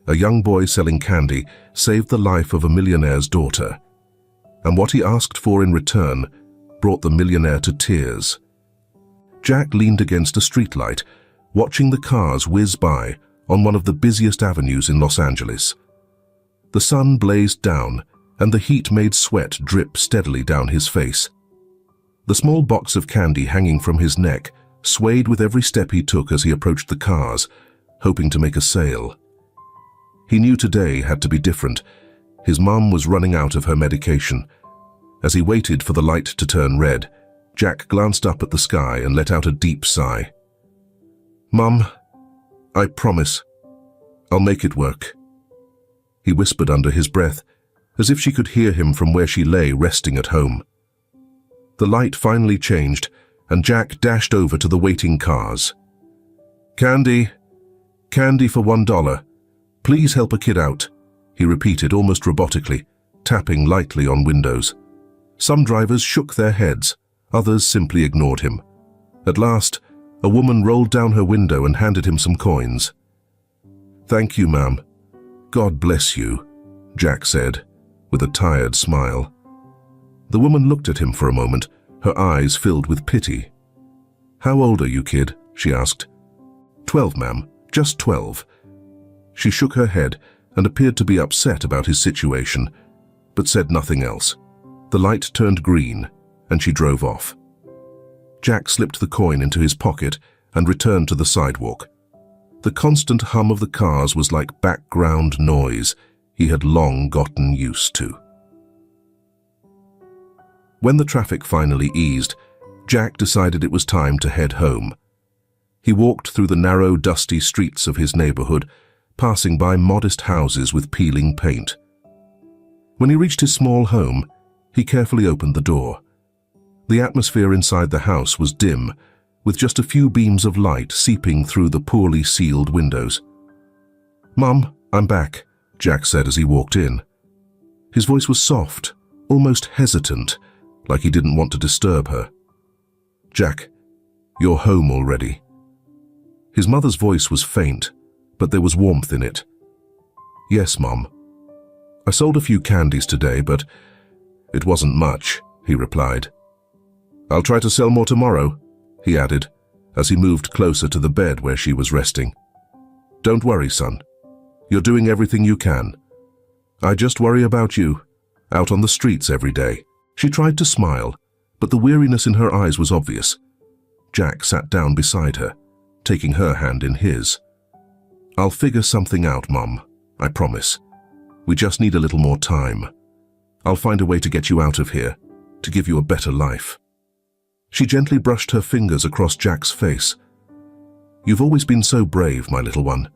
a young boy selling candy, saved the life of a millionaire's daughter. And what he asked for in return brought the millionaire to tears. Jack leaned against a streetlight, watching the cars whiz by on one of the busiest avenues in Los Angeles. The sun blazed down, and the heat made sweat drip steadily down his face. The small box of candy hanging from his neck swayed with every step he took as he approached the cars, hoping to make a sale. He knew today had to be different. His mum was running out of her medication. As he waited for the light to turn red, Jack glanced up at the sky and let out a deep sigh. "Mum, I promise, I'll make it work," he whispered under his breath, as if she could hear him from where she lay resting at home. The light finally changed, and Jack dashed over to the waiting cars. "Candy, candy for $1. Please help a kid out," he repeated almost robotically, tapping lightly on windows. Some drivers shook their heads, others simply ignored him. At last, a woman rolled down her window and handed him some coins. "Thank you, ma'am. God bless you," Jack said, with a tired smile. The woman looked at him for a moment, her eyes filled with pity. "How old are you, kid?" she asked. "12, ma'am, just 12. She shook her head and appeared to be upset about his situation, but said nothing else. The light turned green, and she drove off. Jack slipped the coin into his pocket and returned to the sidewalk. The constant hum of the cars was like background noise he had long gotten used to. When the traffic finally eased, Jack decided it was time to head home. He walked through the narrow, dusty streets of his neighborhood, passing by modest houses with peeling paint. When he reached his small home, he carefully opened the door. The atmosphere inside the house was dim, with just a few beams of light seeping through the poorly sealed windows. "Mum, I'm back," Jack said as he walked in. His voice was soft, almost hesitant, like he didn't want to disturb her. "Jack, you're home already." His mother's voice was faint, but there was warmth in it. "Yes, Mom. I sold a few candies today, but it wasn't much," he replied. "I'll try to sell more tomorrow," he added, as he moved closer to the bed where she was resting. "Don't worry, son. You're doing everything you can. I just worry about you, out on the streets every day." She tried to smile, but the weariness in her eyes was obvious. Jack sat down beside her, taking her hand in his. "I'll figure something out, Mom, I promise. We just need a little more time. I'll find a way to get you out of here, to give you a better life." She gently brushed her fingers across Jack's face. "You've always been so brave, my little one.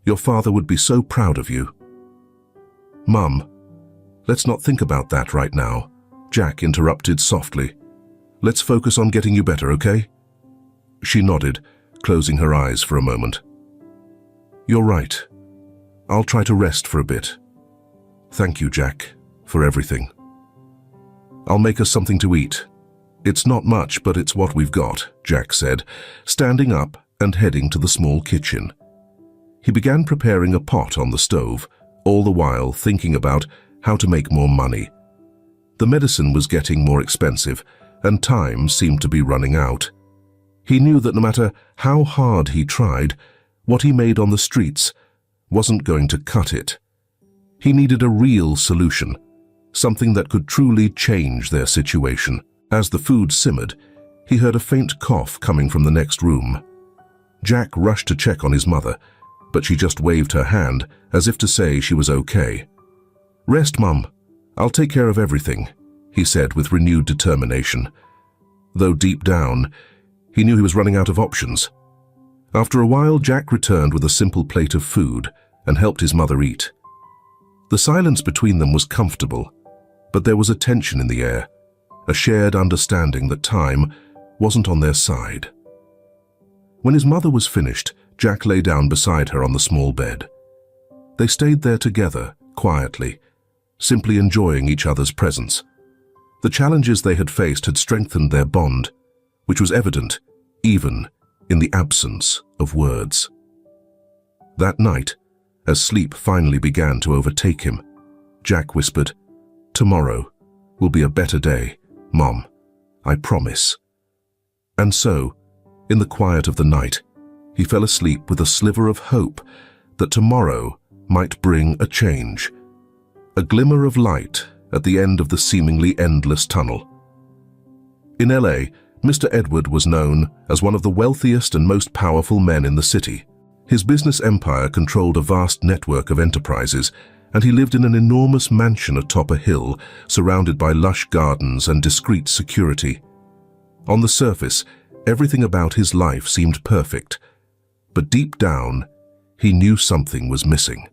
Your father would be so proud of you." "Mum, let's not think about that right now," Jack interrupted softly. "Let's focus on getting you better, okay?" She nodded, closing her eyes for a moment. "You're right. I'll try to rest for a bit. Thank you, Jack, for everything. I'll make us something to eat. It's not much, but it's what we've got," Jack said, standing up and heading to the small kitchen. He began preparing a pot on the stove, all the while thinking about how to make more money. The medicine was getting more expensive, and time seemed to be running out. He knew that no matter how hard he tried, what he made on the streets wasn't going to cut it. He needed a real solution, something that could truly change their situation. As the food simmered, he heard a faint cough coming from the next room. Jack rushed to check on his mother, but she just waved her hand as if to say she was okay. "Rest, Mum. I'll take care of everything," he said with renewed determination. Though deep down, he knew he was running out of options. After a while, Jack returned with a simple plate of food and helped his mother eat. The silence between them was comfortable, but there was a tension in the air, a shared understanding that time wasn't on their side. When his mother was finished, Jack lay down beside her on the small bed. They stayed there together, quietly, simply enjoying each other's presence. The challenges they had faced had strengthened their bond, which was evident even in the absence of words. That night, as sleep finally began to overtake him. Jack whispered, "Tomorrow will be a better day, Mom. I promise." And so, in the quiet of the night, he fell asleep with a sliver of hope that tomorrow might bring a change, a glimmer of light at the end of the seemingly endless tunnel. In LA, Mr. Edward was known as one of the wealthiest and most powerful men in the city. His business empire controlled a vast network of enterprises, and he lived in an enormous mansion atop a hill, surrounded by lush gardens and discreet security. On the surface, everything about his life seemed perfect, but deep down, he knew something was missing.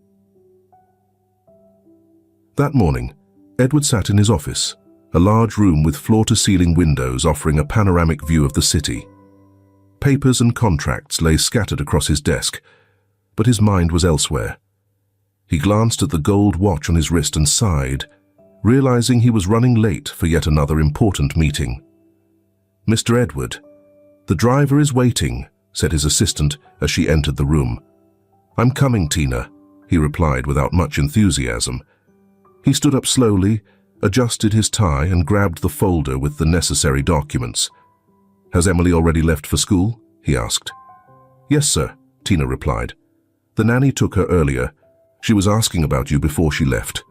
That morning, Edward sat in his office, a large room with floor-to-ceiling windows offering a panoramic view of the city. Papers and contracts lay scattered across his desk, but his mind was elsewhere. He glanced at the gold watch on his wrist and sighed, realizing he was running late for yet another important meeting. "Mr. Edward, the driver is waiting," said his assistant as she entered the room. "I'm coming, Tina," he replied without much enthusiasm. He stood up slowly, adjusted his tie, and grabbed the folder with the necessary documents. "Has Emily already left for school?" he asked. "Yes, sir," Tina replied. "The nanny took her earlier. She was asking about you before she left."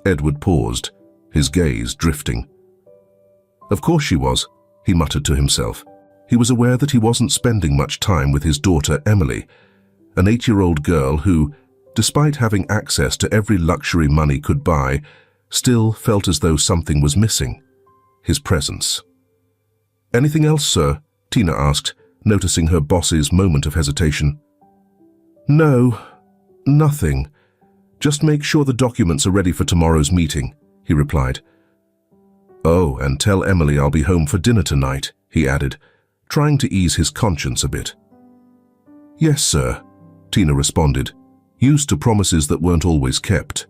Edward paused, his gaze drifting. "Of course she was," he muttered to himself. He was aware that he wasn't spending much time with his daughter Emily, an 8-year-old girl who, despite having access to every luxury money could buy, still felt as though something was missing: his presence. "Anything else, sir?" Tina asked, noticing her boss's moment of hesitation. "No, nothing. Just make sure the documents are ready for tomorrow's meeting," he replied. "Oh, and tell Emily I'll be home for dinner tonight," he added, trying to ease his conscience a bit. "Yes, sir," Tina responded, used to promises that weren't always kept.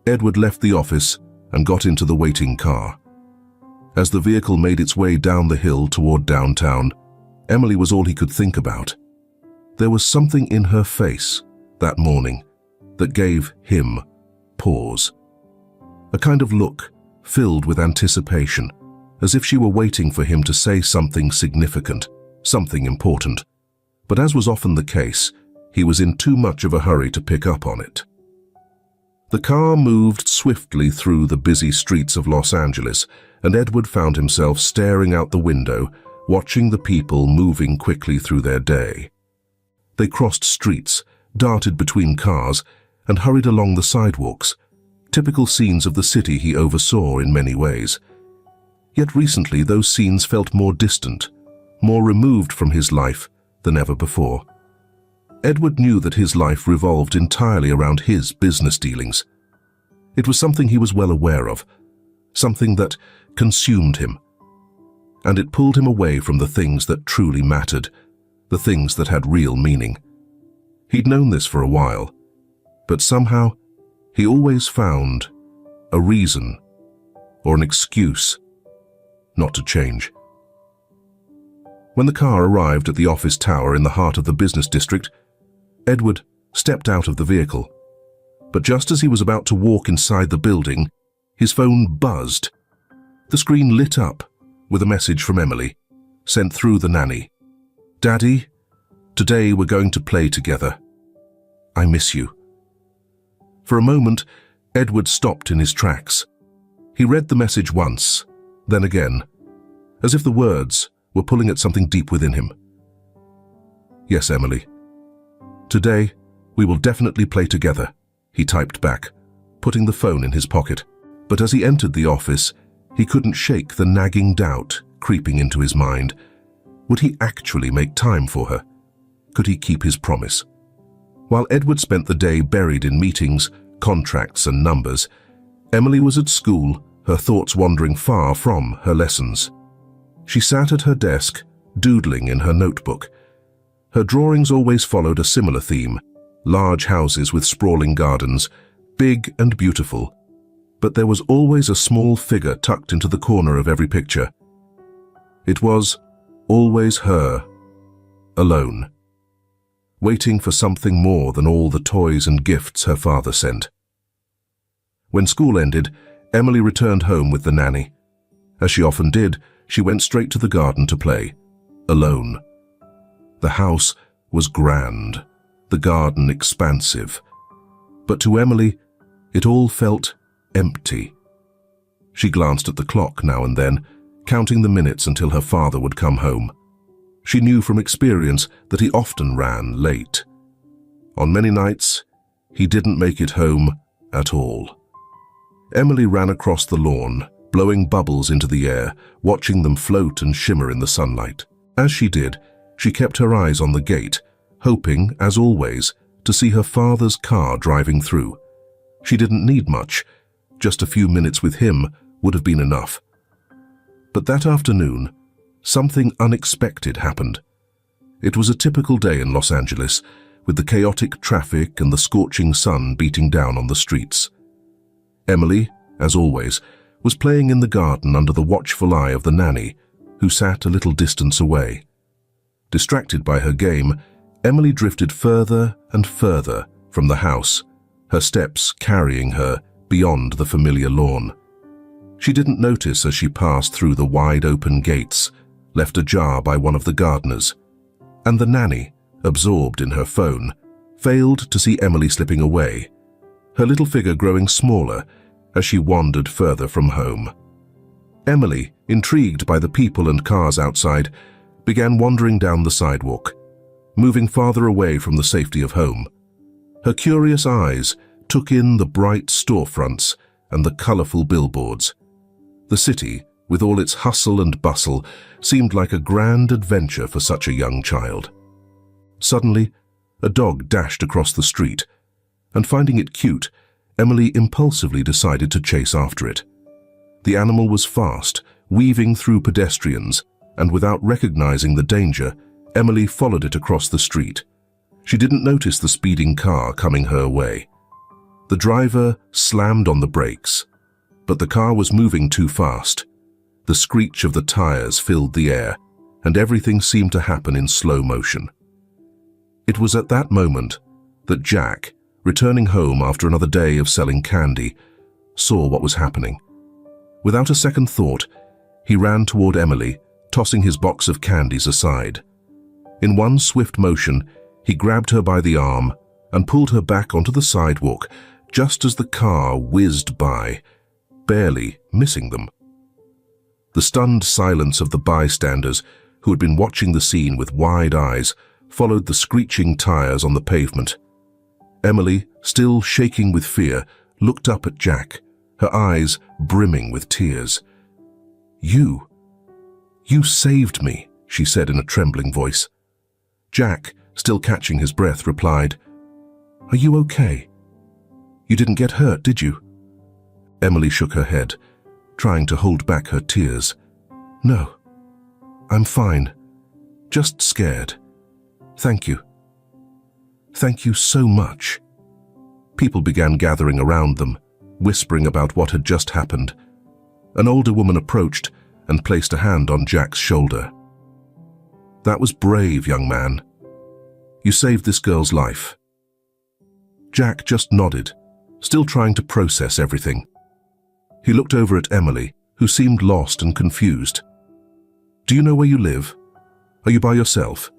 Edward left the office and got into the waiting car. As the vehicle made its way down the hill toward downtown, Emily was all he could think about. There was something in her face that morning that gave him pause. A kind of look filled with anticipation, as if she were waiting for him to say something significant, something important. But as was often the case, he was in too much of a hurry to pick up on it. The car moved swiftly through the busy streets of Los Angeles, and Edward found himself staring out the window, watching the people moving quickly through their day. They crossed streets, darted between cars, and hurried along the sidewalks, typical scenes of the city he oversaw in many ways. Yet recently those scenes felt more distant, more removed from his life than ever before. Edward knew that his life revolved entirely around his business dealings. It was something he was well aware of, something that consumed him, and it pulled him away from the things that truly mattered, the things that had real meaning. He'd known this for a while, but somehow he always found a reason or an excuse not to change. When the car arrived at the office tower in the heart of the business district, Edward stepped out of the vehicle. But just as he was about to walk inside the building, his phone buzzed. The screen lit up with a message from Emily, sent through the nanny. "Daddy, today we're going to play together. I miss you." For a moment, Edward stopped in his tracks. He read the message once, then again, as if the words were pulling at something deep within him. "Yes, Emily. Today, we will definitely play together," he typed back, putting the phone in his pocket. But as he entered the office, he couldn't shake the nagging doubt creeping into his mind. Would he actually make time for her? Could he keep his promise? While Edward spent the day buried in meetings, contracts, and numbers, Emily was at school, her thoughts wandering far from her lessons. She sat at her desk, doodling in her notebook. Her drawings always followed a similar theme: large houses with sprawling gardens, big and beautiful. But there was always a small figure tucked into the corner of every picture. It was always her, alone. waiting for something more than all the toys and gifts her father sent. When school ended, Emily returned home with the nanny. As she often did, she went straight to the garden to play, alone. The house was grand, the garden expansive. But to Emily, it all felt empty. She glanced at the clock now and then, counting the minutes until her father would come home. She knew from experience that he often ran late. On many nights, he didn't make it home at all. Emily ran across the lawn, blowing bubbles into the air, watching them float and shimmer in the sunlight. As she did, she kept her eyes on the gate, hoping, as always, to see her father's car driving through. She didn't need much. Just a few minutes with him would have been enough. But that afternoon, something unexpected happened. It was a typical day in Los Angeles, with the chaotic traffic and the scorching sun beating down on the streets. Emily, as always, was playing in the garden under the watchful eye of the nanny, who sat a little distance away. Distracted by her game, Emily drifted further and further from the house, her steps carrying her beyond the familiar lawn. She didn't notice as she passed through the wide-open gates, left ajar by one of the gardeners, and the nanny, absorbed in her phone, failed to see Emily slipping away, her little figure growing smaller as she wandered further from home. Emily, intrigued by the people and cars outside, began wandering down the sidewalk, moving farther away from the safety of home. Her curious eyes took in the bright storefronts and the colorful billboards. The city, with all its hustle and bustle, seemed like a grand adventure for such a young child. Suddenly, a dog dashed across the street, and finding it cute, Emily impulsively decided to chase after it. The animal was fast, weaving through pedestrians, and without recognizing the danger, Emily followed it across the street. She didn't notice the speeding car coming her way. The driver slammed on the brakes, but the car was moving too fast. The screech of the tires filled the air, and everything seemed to happen in slow motion. It was at that moment that Jack, returning home after another day of selling candy, saw what was happening. Without a second thought, he ran toward Emily, tossing his box of candies aside. In one swift motion, he grabbed her by the arm and pulled her back onto the sidewalk just as the car whizzed by, barely missing them. The stunned silence of the bystanders, who had been watching the scene with wide eyes, followed the screeching tires on the pavement. Emily, still shaking with fear, looked up at Jack, her eyes brimming with tears. You saved me," she said in a trembling voice. Jack, still catching his breath, replied, "Are you okay? You didn't get hurt, did you?" Emily shook her head, trying to hold back her tears. "No, I'm fine. Just scared. Thank you. Thank you so much." People began gathering around them, whispering about what had just happened. An older woman approached and placed a hand on Jack's shoulder. "That was brave, young man. You saved this girl's life." Jack just nodded, still trying to process everything. He looked over at Emily, who seemed lost and confused. "Do you know where you live? Are you by yourself?"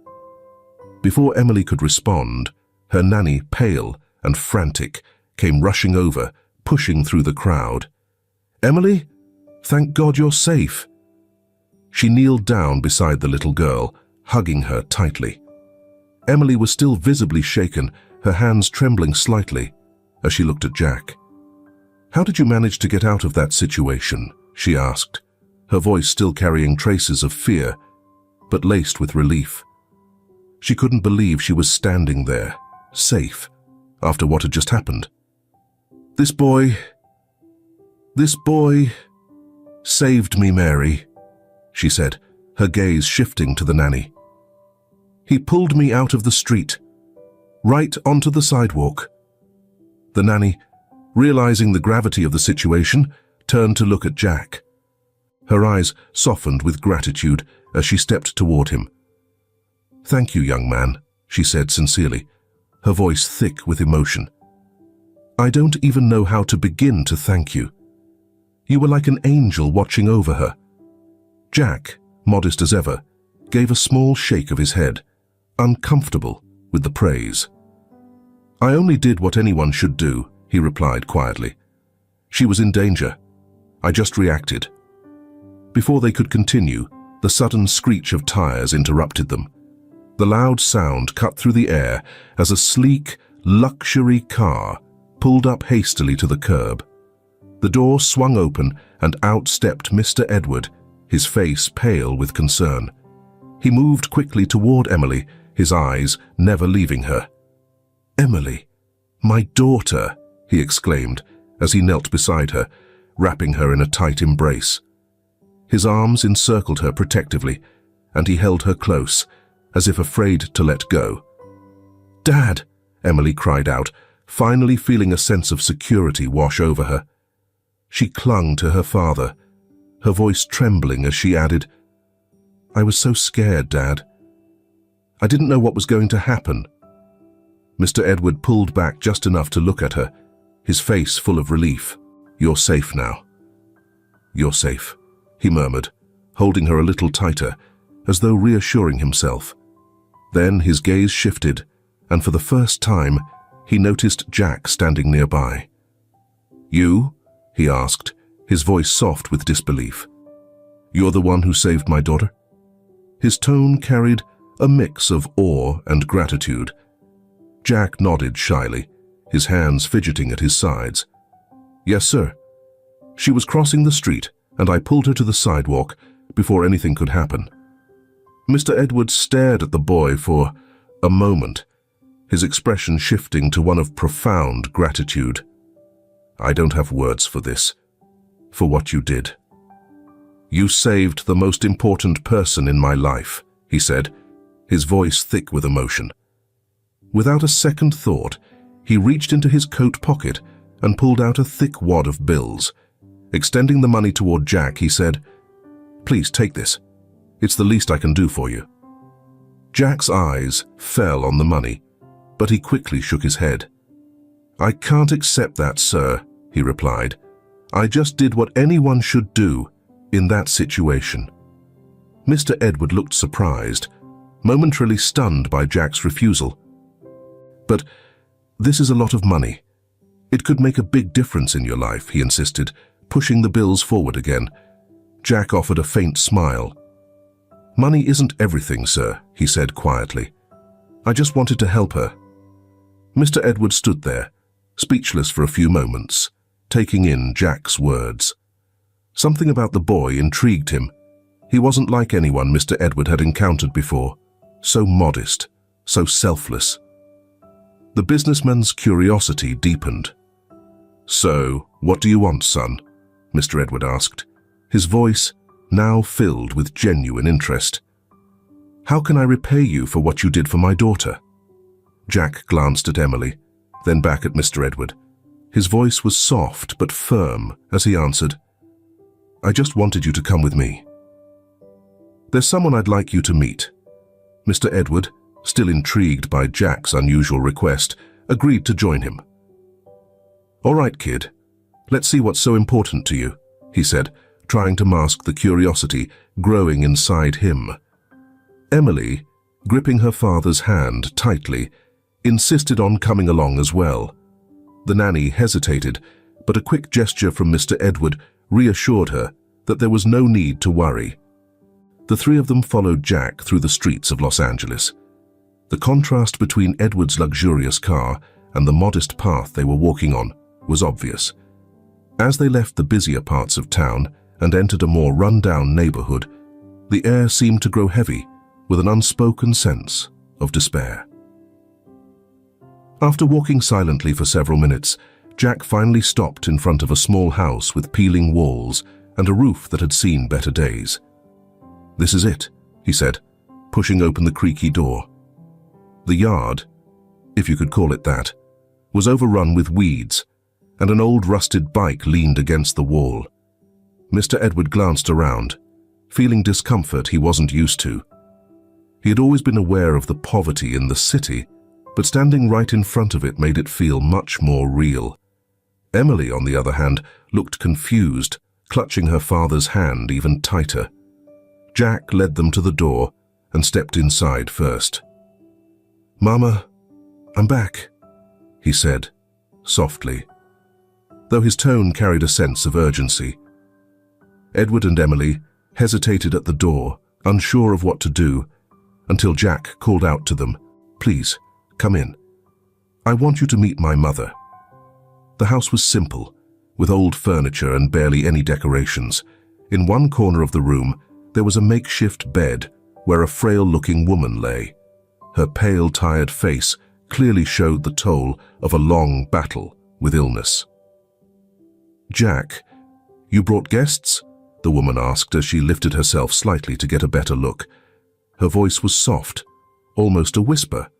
Before Emily could respond, her nanny, pale and frantic, came rushing over, pushing through the crowd. "Emily, thank God you're safe." She kneeled down beside the little girl, hugging her tightly. Emily was still visibly shaken, her hands trembling slightly, as she looked at Jack. "How did you manage to get out of that situation?" she asked, her voice still carrying traces of fear, but laced with relief. She couldn't believe she was standing there, safe, after what had just happened. This boy saved me, Mary," she said, her gaze shifting to the nanny. "He pulled me out of the street, right onto the sidewalk." The nanny, realizing the gravity of the situation, turned to look at Jack. Her eyes softened with gratitude as she stepped toward him. "Thank you, young man," she said sincerely, her voice thick with emotion. "I don't even know how to begin to thank you. You were like an angel watching over her." Jack, modest as ever, gave a small shake of his head, uncomfortable with the praise. "I only did what anyone should do," he replied quietly. "She was in danger. I just reacted." Before they could continue, the sudden screech of tires interrupted them. The loud sound cut through the air as a sleek, luxury car pulled up hastily to the curb. The door swung open and out stepped Mr. Edward, his face pale with concern. He moved quickly toward Emily, his eyes never leaving her. "Emily, my daughter," he exclaimed as he knelt beside her, wrapping her in a tight embrace. His arms encircled her protectively, and he held her close, as if afraid to let go. "Dad!" Emily cried out, finally feeling a sense of security wash over her. She clung to her father, her voice trembling as she added, "I was so scared, Dad. I didn't know what was going to happen." Mr. Edward pulled back just enough to look at her, his face full of relief. "You're safe now. You're safe," he murmured, holding her a little tighter, as though reassuring himself. Then his gaze shifted, and for the first time, he noticed Jack standing nearby. "You?" he asked, his voice soft with disbelief. "You're the one who saved my daughter?" His tone carried a mix of awe and gratitude. Jack nodded shyly, his hands fidgeting at his sides. "Yes, sir. She was crossing the street, and I pulled her to the sidewalk before anything could happen." Mr. Edwards stared at the boy for a moment, his expression shifting to one of profound gratitude. "I don't have words for this, for what you did. You saved the most important person in my life," he said, his voice thick with emotion. Without a second thought, he reached into his coat pocket and pulled out a thick wad of bills. Extending the money toward Jack, he said, "Please take this. It's the least I can do for you." Jack's eyes fell on the money, but he quickly shook his head. "I can't accept that, sir," he replied. "I just did what anyone should do in that situation." Mr. Edward looked surprised, momentarily stunned by Jack's refusal. "But this is a lot of money. It could make a big difference in your life," he insisted, pushing the bills forward again. Jack offered a faint smile. "Money isn't everything, sir," he said quietly. "I just wanted to help her." Mr. Edward stood there, speechless for a few moments, taking in Jack's words. Something about the boy intrigued him. He wasn't like anyone Mr. Edward had encountered before, so modest, so selfless. The businessman's curiosity deepened. "So, what do you want, son?" Mr. Edward asked, his voice now filled with genuine interest. "How can I repay you for what you did for my daughter?" Jack glanced at Emily, then back at Mr. Edward. His voice was soft but firm as he answered, "I just wanted you to come with me. There's someone I'd like you to meet." Mr. Edward, still intrigued by Jack's unusual request, agreed to join him. "All right, kid. Let's see what's so important to you," he said, trying to mask the curiosity growing inside him. Emily, gripping her father's hand tightly, insisted on coming along as well. The nanny hesitated, but a quick gesture from Mr. Edward reassured her that there was no need to worry. The three of them followed Jack through the streets of Los Angeles. The contrast between Edward's luxurious car and the modest path they were walking on was obvious. As they left the busier parts of town and entered a more run-down neighborhood, the air seemed to grow heavy with an unspoken sense of despair. After walking silently for several minutes, Jack finally stopped in front of a small house with peeling walls and a roof that had seen better days. "This is it," he said, pushing open the creaky door. The yard, if you could call it that, was overrun with weeds, and an old rusted bike leaned against the wall. Mr. Edward glanced around, feeling discomfort he wasn't used to. He had always been aware of the poverty in the city, but standing right in front of it made it feel much more real. Emily, on the other hand, looked confused, clutching her father's hand even tighter. Jack led them to the door and stepped inside first. "Mama, I'm back," he said, softly, though his tone carried a sense of urgency. Edward and Emily hesitated at the door, unsure of what to do, until Jack called out to them, "Please, come in. I want you to meet my mother." The house was simple, with old furniture and barely any decorations. In one corner of the room, there was a makeshift bed where a frail-looking woman lay. Her pale, tired face clearly showed the toll of a long battle with illness. "Jack, you brought guests?" the woman asked as she lifted herself slightly to get a better look. Her voice was soft, almost a whisper.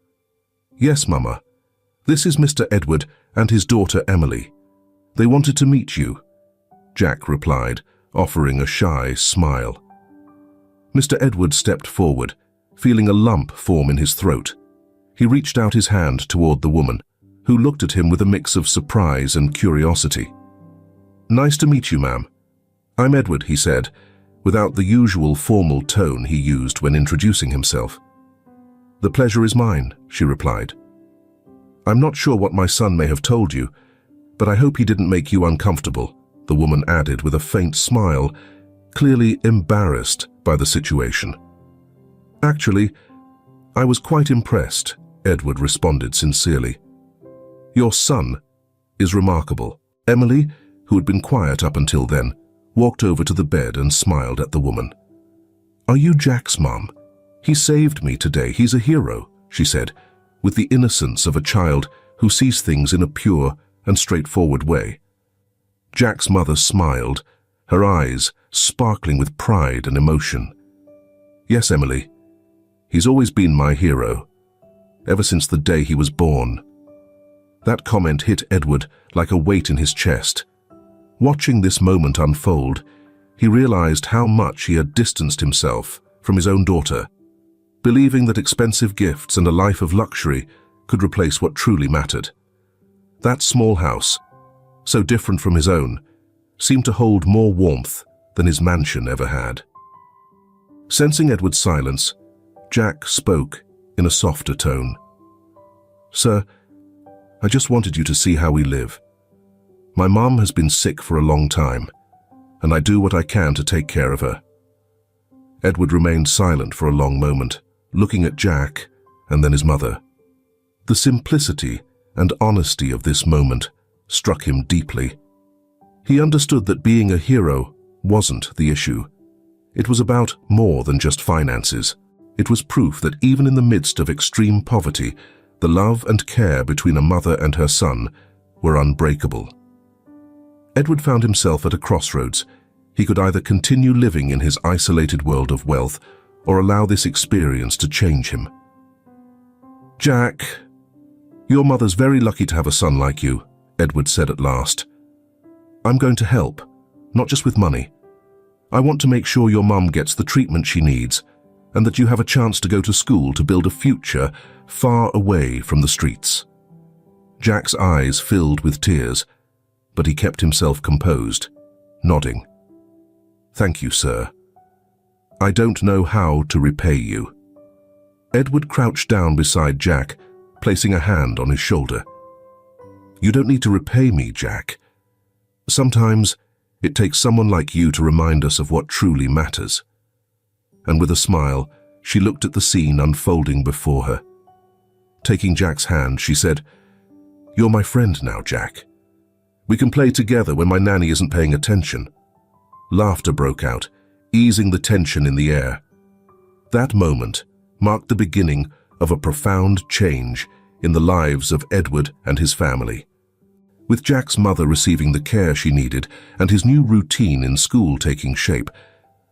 "Yes, Mama. This is Mr. Edward and his daughter Emily. They wanted to meet you," Jack replied, offering a shy smile. Mr. Edward stepped forward, feeling a lump form in his throat. He reached out his hand toward the woman, who looked at him with a mix of surprise and curiosity. "Nice to meet you, ma'am. I'm Edward," he said, without the usual formal tone he used when introducing himself. "The pleasure is mine," she replied. "I'm not sure what my son may have told you, but I hope he didn't make you uncomfortable," the woman added with a faint smile, clearly embarrassed by the situation. "Actually, I was quite impressed," Edward responded sincerely. "Your son is remarkable." Emily, who had been quiet up until then, walked over to the bed and smiled at the woman. "Are you Jack's mum? He saved me today. He's a hero," she said, with the innocence of a child who sees things in a pure and straightforward way. Jack's mother smiled, her eyes sparkling with pride and emotion. "Yes, Emily. He's always been my hero, ever since the day he was born." That comment hit Edward like a weight in his chest. Watching this moment unfold, he realized how much he had distanced himself from his own daughter, believing that expensive gifts and a life of luxury could replace what truly mattered. That small house, so different from his own, seemed to hold more warmth than his mansion ever had. Sensing Edward's silence, Jack spoke in a softer tone. "Sir, I just wanted you to see how we live. My mom has been sick for a long time, and I do what I can to take care of her." Edward remained silent for a long moment, looking at Jack and then his mother. The simplicity and honesty of this moment struck him deeply. He understood that being a hero wasn't the issue. It was about more than just finances. It was proof that even in the midst of extreme poverty, the love and care between a mother and her son were unbreakable. Edward found himself at a crossroads. He could either continue living in his isolated world of wealth or allow this experience to change him. "Jack, your mother's very lucky to have a son like you," Edward said at last. "I'm going to help, not just with money. I want to make sure your mum gets the treatment she needs and that you have a chance to go to school to build a future far away from the streets." Jack's eyes filled with tears, but he kept himself composed, nodding. "Thank you, sir. I don't know how to repay you." Edward crouched down beside Jack, placing a hand on his shoulder. "You don't need to repay me, Jack. Sometimes it takes someone like you to remind us of what truly matters." And with a smile, she looked at the scene unfolding before her. Taking Jack's hand, she said, "You're my friend now, Jack. We can play together when my nanny isn't paying attention." Laughter broke out, easing the tension in the air. That moment marked the beginning of a profound change in the lives of Edward and his family. With Jack's mother receiving the care she needed and his new routine in school taking shape,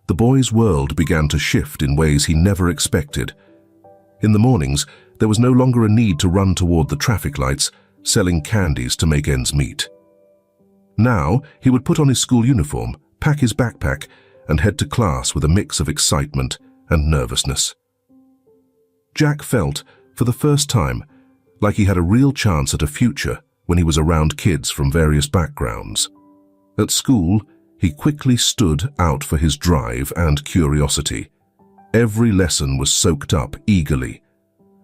the boy's world began to shift in ways he never expected. In the mornings, there was no longer a need to run toward the traffic lights, selling candies to make ends meet. Now, he would put on his school uniform, pack his backpack, and head to class with a mix of excitement and nervousness. Jack felt, for the first time, like he had a real chance at a future when he was around kids from various backgrounds. At school, he quickly stood out for his drive and curiosity. Every lesson was soaked up eagerly.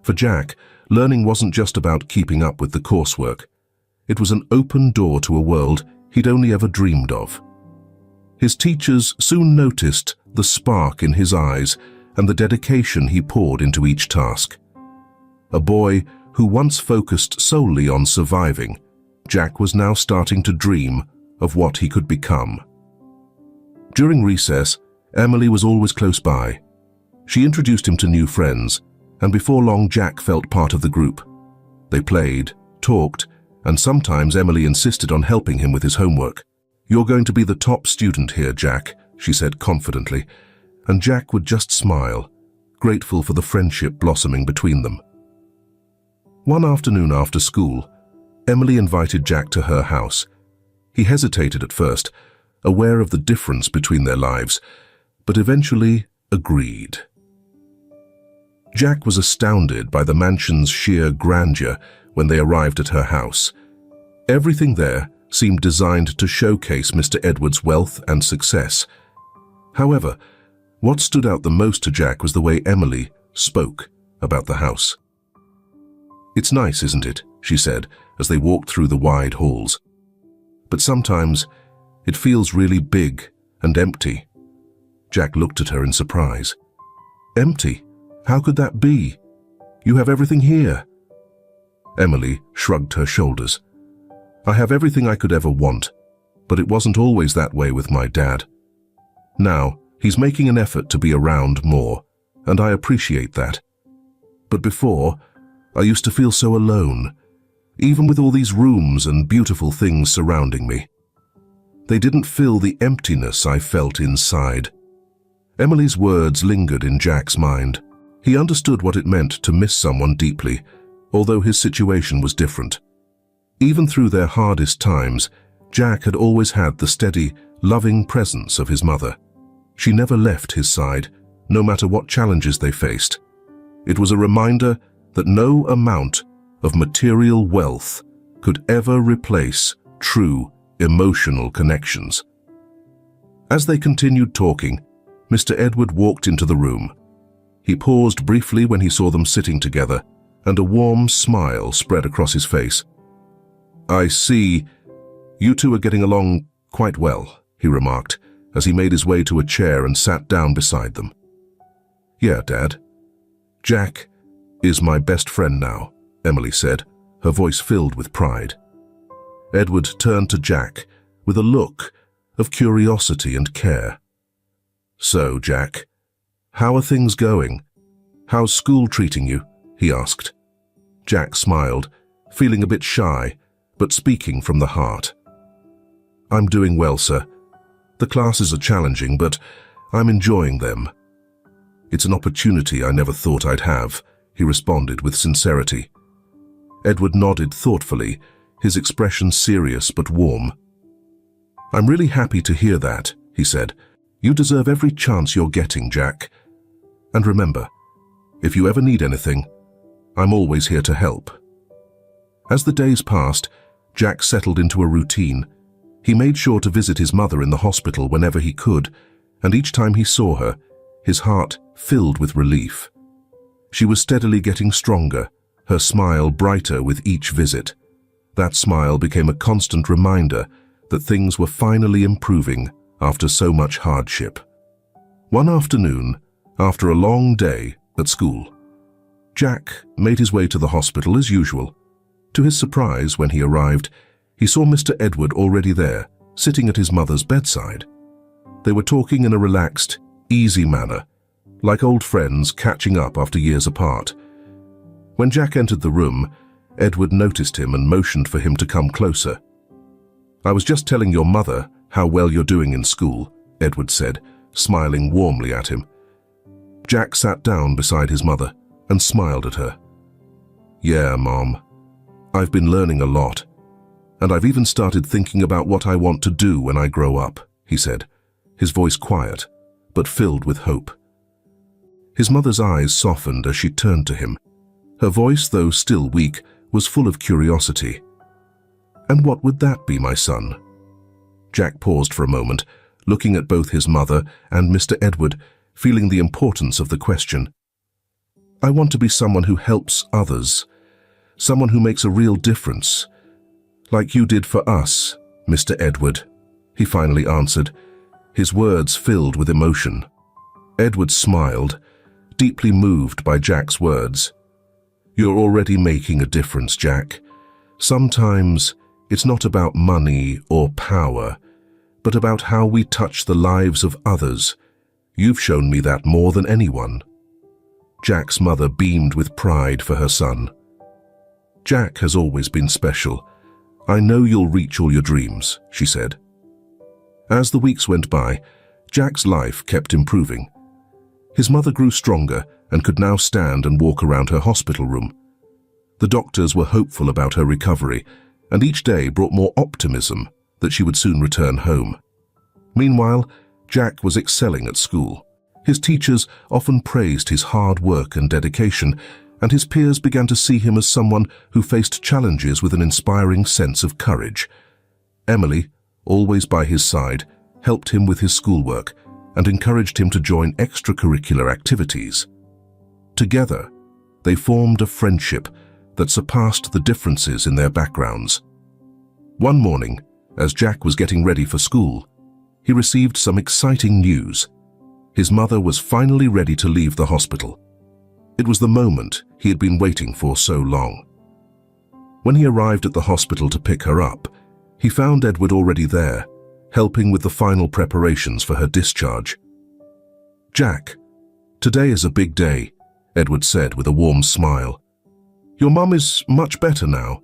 For Jack, learning wasn't just about keeping up with the coursework. It was an open door to a world he'd only ever dreamed of. His teachers soon noticed the spark in his eyes and the dedication he poured into each task. A boy who once focused solely on surviving, Jack was now starting to dream of what he could become. During recess, Emily was always close by. She introduced him to new friends, and before long Jack felt part of the group. They played, talked, and sometimes Emily insisted on helping him with his homework. "You're going to be the top student here, Jack," she said confidently, and Jack would just smile, grateful for the friendship blossoming between them. One afternoon after school, Emily invited Jack to her house. He hesitated at first, aware of the difference between their lives, but eventually agreed. Jack was astounded by the mansion's sheer grandeur when they arrived at her house. Everything there seemed designed to showcase Mr. Edward's wealth and success. However, what stood out the most to Jack was the way Emily spoke about the house. "It's nice, isn't it?" she said as they walked through the wide halls. "But sometimes it feels really big and empty." Jack looked at her in surprise. "Empty? How could that be? You have everything here." Emily shrugged her shoulders. "I have everything I could ever want, but it wasn't always that way with my dad. Now, he's making an effort to be around more, and I appreciate that. But before, I used to feel so alone, even with all these rooms and beautiful things surrounding me. They didn't fill the emptiness I felt inside." Emily's words lingered in Jack's mind. He understood what it meant to miss someone deeply, although his situation was different. Even through their hardest times, Jack had always had the steady, loving presence of his mother. She never left his side, no matter what challenges they faced. It was a reminder that no amount of material wealth could ever replace true emotional connections. As they continued talking, Mr. Edward walked into the room. He paused briefly when he saw them sitting together, and a warm smile spread across his face. "I see you two are getting along quite well," he remarked, as he made his way to a chair and sat down beside them. "Yeah, Dad. Jack is my best friend now," Emily said, her voice filled with pride. Edward turned to Jack with a look of curiosity and care. "So, Jack, how are things going? How's school treating you?" he asked. Jack smiled, feeling a bit shy, but speaking from the heart. "I'm doing well, sir. The classes are challenging, but I'm enjoying them." "It's an opportunity I never thought I'd have," he responded with sincerity. Edward nodded thoughtfully, his expression serious but warm. "I'm really happy to hear that," he said. "You deserve every chance you're getting, Jack. And remember, if you ever need anything, I'm always here to help." As the days passed, Jack settled into a routine. He made sure to visit his mother in the hospital whenever he could, and each time he saw her, his heart filled with relief. She was steadily getting stronger, her smile brighter with each visit. That smile became a constant reminder that things were finally improving after so much hardship. One afternoon, after a long day at school, Jack made his way to the hospital as usual. To his surprise, when he arrived, he saw Mr. Edward already there, sitting at his mother's bedside. They were talking in a relaxed, easy manner, like old friends catching up after years apart. When Jack entered the room, Edward noticed him and motioned for him to come closer. "I was just telling your mother how well you're doing in school," Edward said, smiling warmly at him. Jack sat down beside his mother and smiled at her. "Yeah, Mom. I've been learning a lot, and I've even started thinking about what I want to do when I grow up," he said, his voice quiet, but filled with hope. His mother's eyes softened as she turned to him. Her voice, though still weak, was full of curiosity. "And what would that be, my son?" Jack paused for a moment, looking at both his mother and Mr. Edward, feeling the importance of the question. "I want to be someone who helps others, someone who makes a real difference, like you did for us, Mr. Edward," he finally answered, his words filled with emotion. Edward smiled, deeply moved by Jack's words. "You're already making a difference, Jack. Sometimes it's not about money or power, but about how we touch the lives of others. You've shown me that more than anyone." Jack's mother beamed with pride for her son. "Jack has always been special. I know you'll reach all your dreams," she said. As the weeks went by, Jack's life kept improving. His mother grew stronger and could now stand and walk around her hospital room. The doctors were hopeful about her recovery, and each day brought more optimism that she would soon return home. Meanwhile, Jack was excelling at school. His teachers often praised his hard work and dedication, and his peers began to see him as someone who faced challenges with an inspiring sense of courage. Emily, always by his side, helped him with his schoolwork and encouraged him to join extracurricular activities. Together, they formed a friendship that surpassed the differences in their backgrounds. One morning, as Jack was getting ready for school, he received some exciting news. His mother was finally ready to leave the hospital. It was the moment he had been waiting for so long. When he arrived at the hospital to pick her up, he found Edward already there, helping with the final preparations for her discharge. "Jack, today is a big day," Edward said with a warm smile. "Your mum is much better now,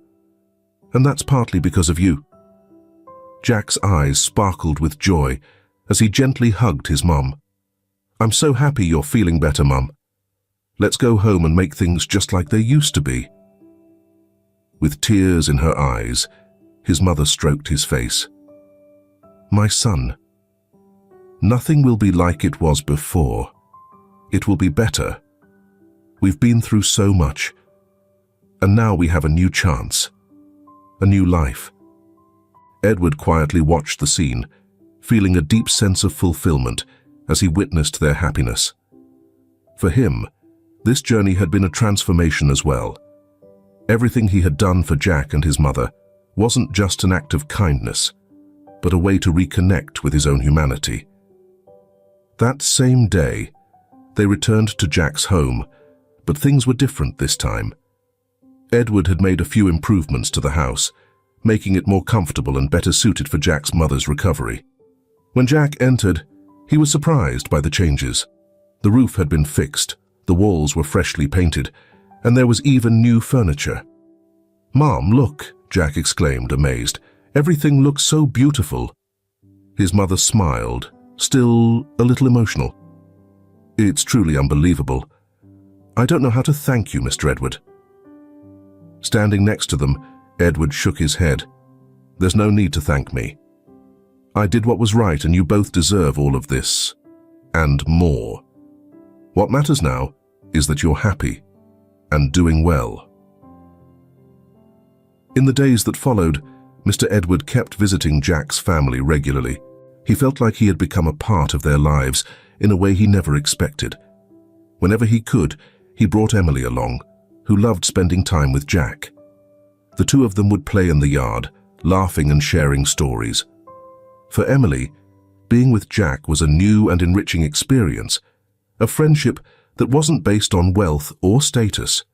and that's partly because of you." Jack's eyes sparkled with joy as he gently hugged his mum. "I'm so happy you're feeling better, Mum. Let's go home and make things just like they used to be." With tears in her eyes, his mother stroked his face. "My son, nothing will be like it was before. It will be better. We've been through so much, and now we have a new chance, a new life." Edward quietly watched the scene, feeling a deep sense of fulfillment as he witnessed their happiness. For him, this journey had been a transformation as well. Everything he had done for Jack and his mother wasn't just an act of kindness, but a way to reconnect with his own humanity. That same day, they returned to Jack's home, but things were different this time. Edward had made a few improvements to the house, making it more comfortable and better suited for Jack's mother's recovery. When Jack entered, he was surprised by the changes. The roof had been fixed, the walls were freshly painted, and there was even new furniture. "Mom, look," Jack exclaimed, amazed. "Everything looks so beautiful." His mother smiled, still a little emotional. "It's truly unbelievable. I don't know how to thank you, Mr. Edward." Standing next to them, Edward shook his head. "There's no need to thank me. I did what was right, and you both deserve all of this, and more. What matters now is that you're happy and doing well." In the days that followed, Mr. Edward kept visiting Jack's family regularly. He felt like he had become a part of their lives in a way he never expected. Whenever he could, he brought Emily along, who loved spending time with Jack. The two of them would play in the yard, laughing and sharing stories. For Emily, being with Jack was a new and enriching experience, a friendship that wasn't based on wealth or status.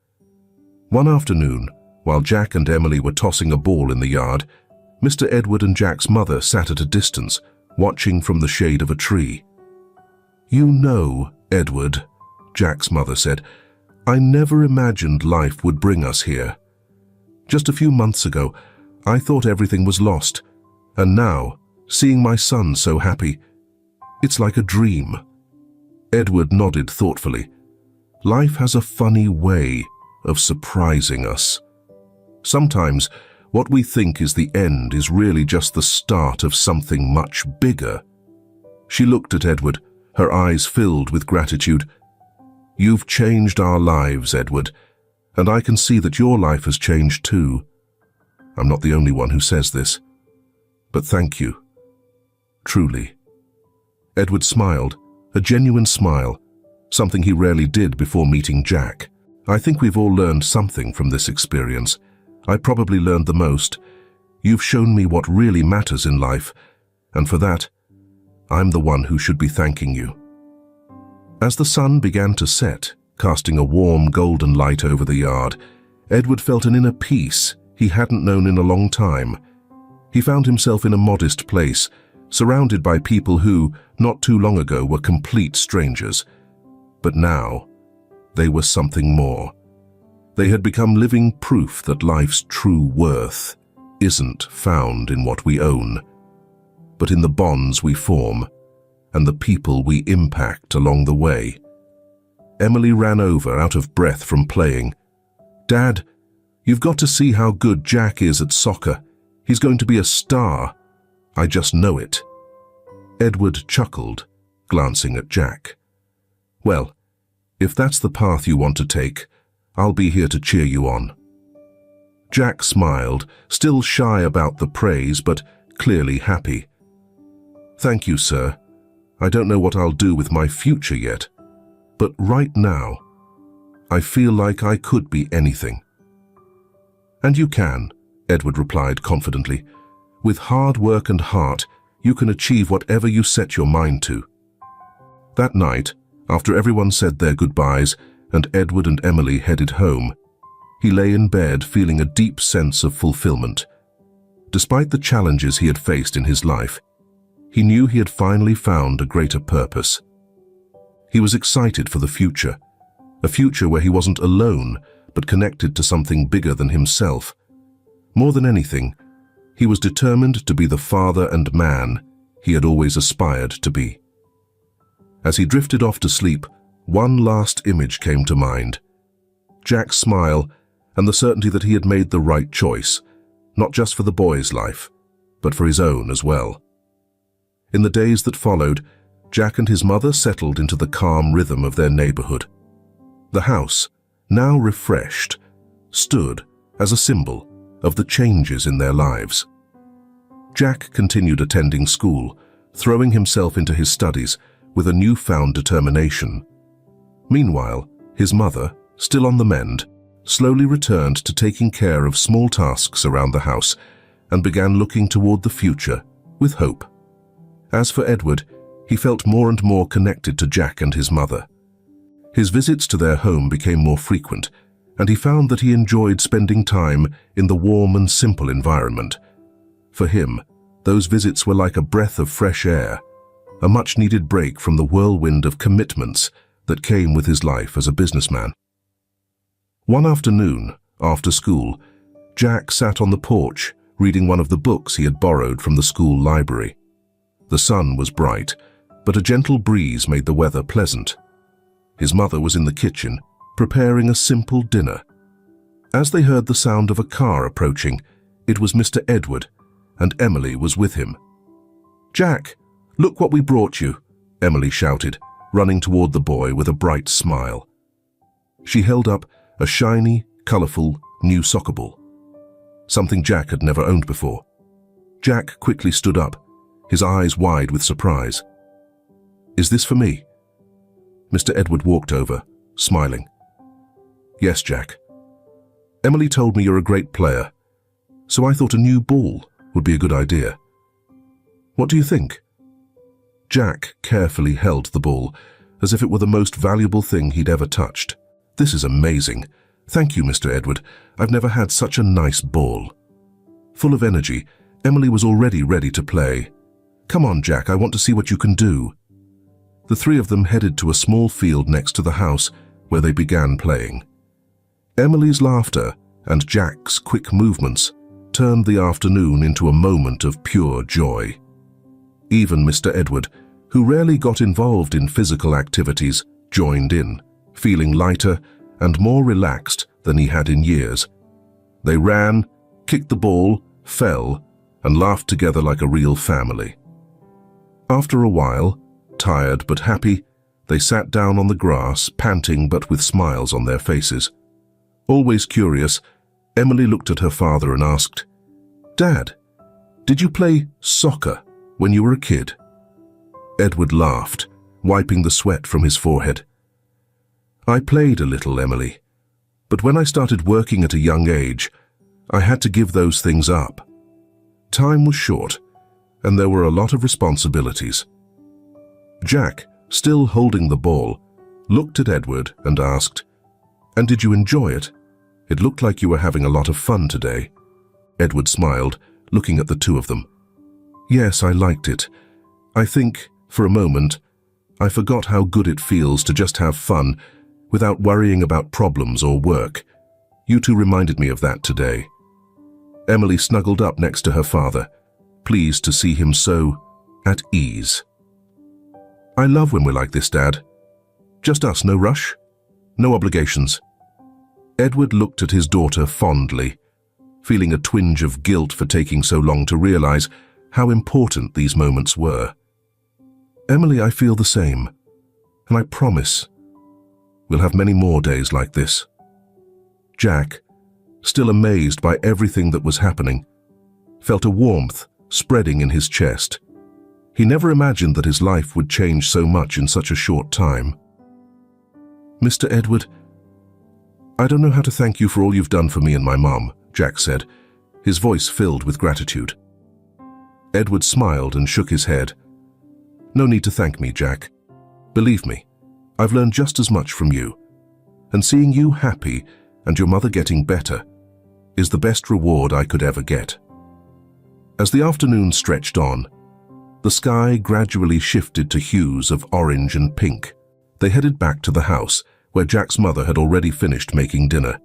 One afternoon, while Jack and Emily were tossing a ball in the yard, Mr. Edward and Jack's mother sat at a distance, watching from the shade of a tree. "You know, Edward," Jack's mother said, "I never imagined life would bring us here. Just a few months ago, I thought everything was lost, and now, seeing my son so happy, it's like a dream." Edward nodded thoughtfully. "Life has a funny way of surprising us. Sometimes, what we think is the end is really just the start of something much bigger." She looked at Edward, her eyes filled with gratitude. You've changed our lives, Edward, and I can see that your life has changed too. I'm not the only one who says this, but thank you. Truly." Edward smiled, a genuine smile, something he rarely did before meeting Jack. "I think we've all learned something from this experience. I probably learned the most. You've shown me what really matters in life, and for that, I'm the one who should be thanking you." As the sun began to set, casting a warm golden light over the yard, Edward felt an inner peace he hadn't known in a long time. He found himself in a modest place, surrounded by people who, not too long ago, were complete strangers. But now, they were something more. They had become living proof that life's true worth isn't found in what we own, but in the bonds we form and the people we impact along the way. Emily ran over, out of breath from playing. "Dad, you've got to see how good Jack is at soccer. He's going to be a star. I just know it." Edward chuckled, glancing at Jack. "Well, if that's the path you want to take, I'll be here to cheer you on." Jack smiled, still shy about the praise, but clearly happy. "Thank you, sir. I don't know what I'll do with my future yet, but right now, I feel like I could be anything." "And you can," Edward replied confidently. "With hard work and heart, you can achieve whatever you set your mind to." That night, after everyone said their goodbyes and Edward and Emily headed home, he lay in bed feeling a deep sense of fulfillment. Despite the challenges he had faced in his life, he knew he had finally found a greater purpose. He was excited for the future, a future where he wasn't alone, but connected to something bigger than himself. More than anything, he was determined to be the father and man he had always aspired to be. As he drifted off to sleep, one last image came to mind. Jack's smile and the certainty that he had made the right choice, not just for the boy's life, but for his own as well. In the days that followed, Jack and his mother settled into the calm rhythm of their neighborhood. The house, now refreshed, stood as a symbol of the changes in their lives. Jack continued attending school, throwing himself into his studies with a newfound determination. Meanwhile, his mother, still on the mend, slowly returned to taking care of small tasks around the house and began looking toward the future with hope. As for Edward, he felt more and more connected to Jack and his mother. His visits to their home became more frequent, and he found that he enjoyed spending time in the warm and simple environment. For him, those visits were like a breath of fresh air, a much-needed break from the whirlwind of commitments that came with his life as a businessman. One afternoon, after school, Jack sat on the porch reading one of the books he had borrowed from the school library. The sun was bright, but a gentle breeze made the weather pleasant. His mother was in the kitchen, preparing a simple dinner. As they heard the sound of a car approaching, it was Mr. Edward, and Emily was with him. "Jack, look what we brought you," Emily shouted, running toward the boy with a bright smile. She held up a shiny, colorful, new soccer ball, something Jack had never owned before. Jack quickly stood up, his eyes wide with surprise. "Is this for me?" Mr. Edward walked over, smiling. "Yes, Jack. Emily told me you're a great player, so I thought a new ball would be a good idea. What do you think?" Jack carefully held the ball, as if it were the most valuable thing he'd ever touched. "This is amazing. Thank you, Mr. Edward. I've never had such a nice ball." Full of energy, Emily was already ready to play. "Come on, Jack, I want to see what you can do." The three of them headed to a small field next to the house, where they began playing. Emily's laughter and Jack's quick movements turned the afternoon into a moment of pure joy. Even Mr. Edward, who rarely got involved in physical activities, joined in, feeling lighter and more relaxed than he had in years. They ran, kicked the ball, fell, and laughed together like a real family. After a while, tired but happy, They sat down on the grass, panting but with smiles on their faces. Always curious, Emily looked at her father and asked, "Dad, did you play soccer when you were a kid?" Edward laughed, wiping the sweat from his forehead. "I played a little, Emily, but when I started working at a young age, I had to give those things up. Time was short, and there were a lot of responsibilities." Jack, still holding the ball, looked at Edward and asked, "And did you enjoy it? It looked like you were having a lot of fun today." Edward smiled, looking at the two of them. "Yes, I liked it. I think, for a moment, I forgot how good it feels to just have fun without worrying about problems or work. You two reminded me of that today." Emily snuggled up next to her father, pleased to see him so at ease. "I love when we're like this, Dad. Just us, no rush, no obligations." Edward looked at his daughter fondly, feeling a twinge of guilt for taking so long to realize how important these moments were. "Emily, I feel the same, and I promise we'll have many more days like this." Jack, still amazed by everything that was happening, felt a warmth spreading in his chest. He never imagined that his life would change so much in such a short time. "Mr. Edward, I don't know how to thank you for all you've done for me and my mom," Jack said, his voice filled with gratitude. Edward smiled and shook his head. "No need to thank me, Jack. Believe me, I've learned just as much from you, and seeing you happy and your mother getting better is the best reward I could ever get." As the afternoon stretched on, the sky gradually shifted to hues of orange and pink. They headed back to the house, where Jack's mother had already finished making dinner.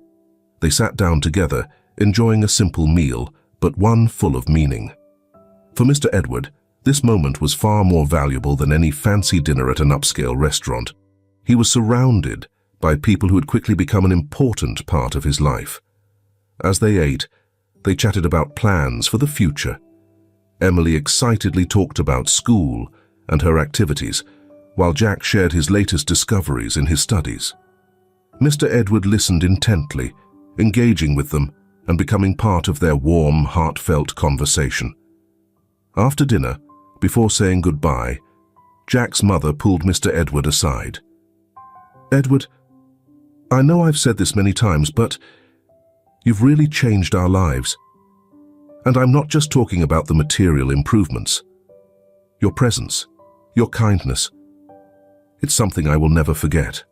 They sat down together, enjoying a simple meal, but one full of meaning. For Mr. Edward, this moment was far more valuable than any fancy dinner at an upscale restaurant. He was surrounded by people who had quickly become an important part of his life. As they ate, they chatted about plans for the future. Emily excitedly talked about school and her activities, while Jack shared his latest discoveries in his studies. Mr. Edward listened intently, engaging with them and becoming part of their warm, heartfelt conversation. After dinner, before saying goodbye, Jack's mother pulled Mr. Edward aside. "Edward, I know I've said this many times, but you've really changed our lives. And I'm not just talking about the material improvements. Your presence, your kindness, it's something I will never forget."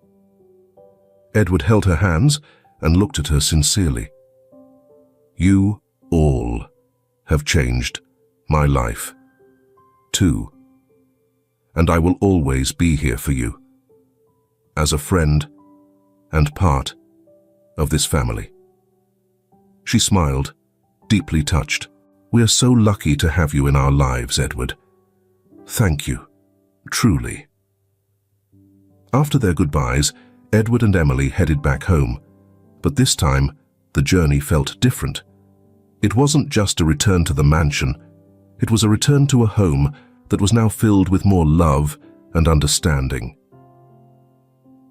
Edward held her hands and looked at her sincerely. "You all have changed my life, too. And I will always be here for you, as a friend and part of this family." She smiled, deeply touched. "We are so lucky to have you in our lives, Edward. Thank you, truly." After their goodbyes, Edward and Emily headed back home, but this time the journey felt different. It wasn't just a return to the mansion, it was a return to a home that was now filled with more love and understanding.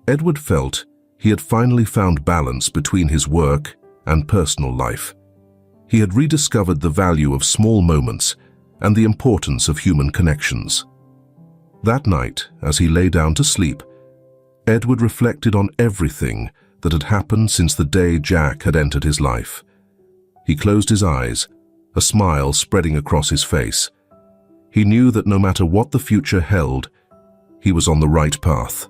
Edward felt he had finally found balance between his work and personal life. He had rediscovered the value of small moments and the importance of human connections. That night, as he lay down to sleep, Edward reflected on everything that had happened since the day Jack had entered his life. He closed his eyes, a smile spreading across his face. He knew that no matter what the future held, he was on the right path.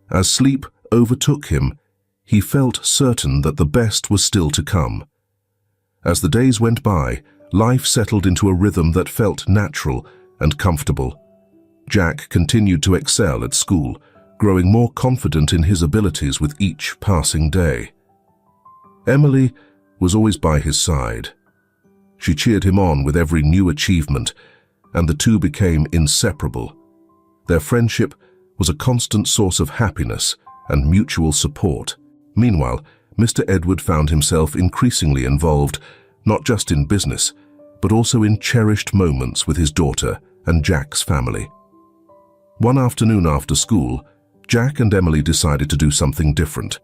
As sleep overtook him, he felt certain that the best was still to come. As the days went by, life settled into a rhythm that felt natural and comfortable. Jack continued to excel at school, growing more confident in his abilities with each passing day. Emily was always by his side. She cheered him on with every new achievement, and the two became inseparable. Their friendship was a constant source of happiness and mutual support. Meanwhile, Mr. Edward found himself increasingly involved, not just in business, but also in cherished moments with his daughter and Jack's family. One afternoon after school, Jack and Emily decided to do something different.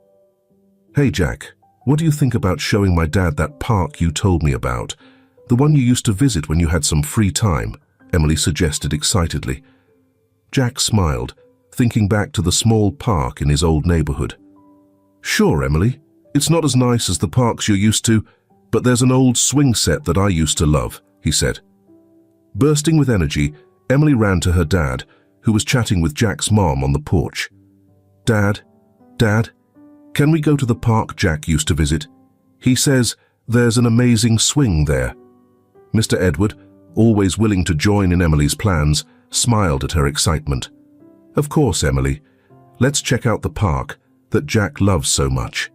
"Hey Jack, what do you think about showing my dad that park you told me about? The one you used to visit when you had some free time," Emily suggested excitedly. Jack smiled, thinking back to the small park in his old neighborhood. "Sure, Emily. It's not as nice as the parks you're used to, but there's an old swing set that I used to love," he said. Bursting with energy, Emily ran to her dad, who was chatting with Jack's mom on the porch. Dad, can we go to the park Jack used to visit? He says there's an amazing swing there." Mr. Edward, always willing to join in Emily's plans, smiled at her excitement. "Of course, Emily. Let's check out the park that Jack loves so much."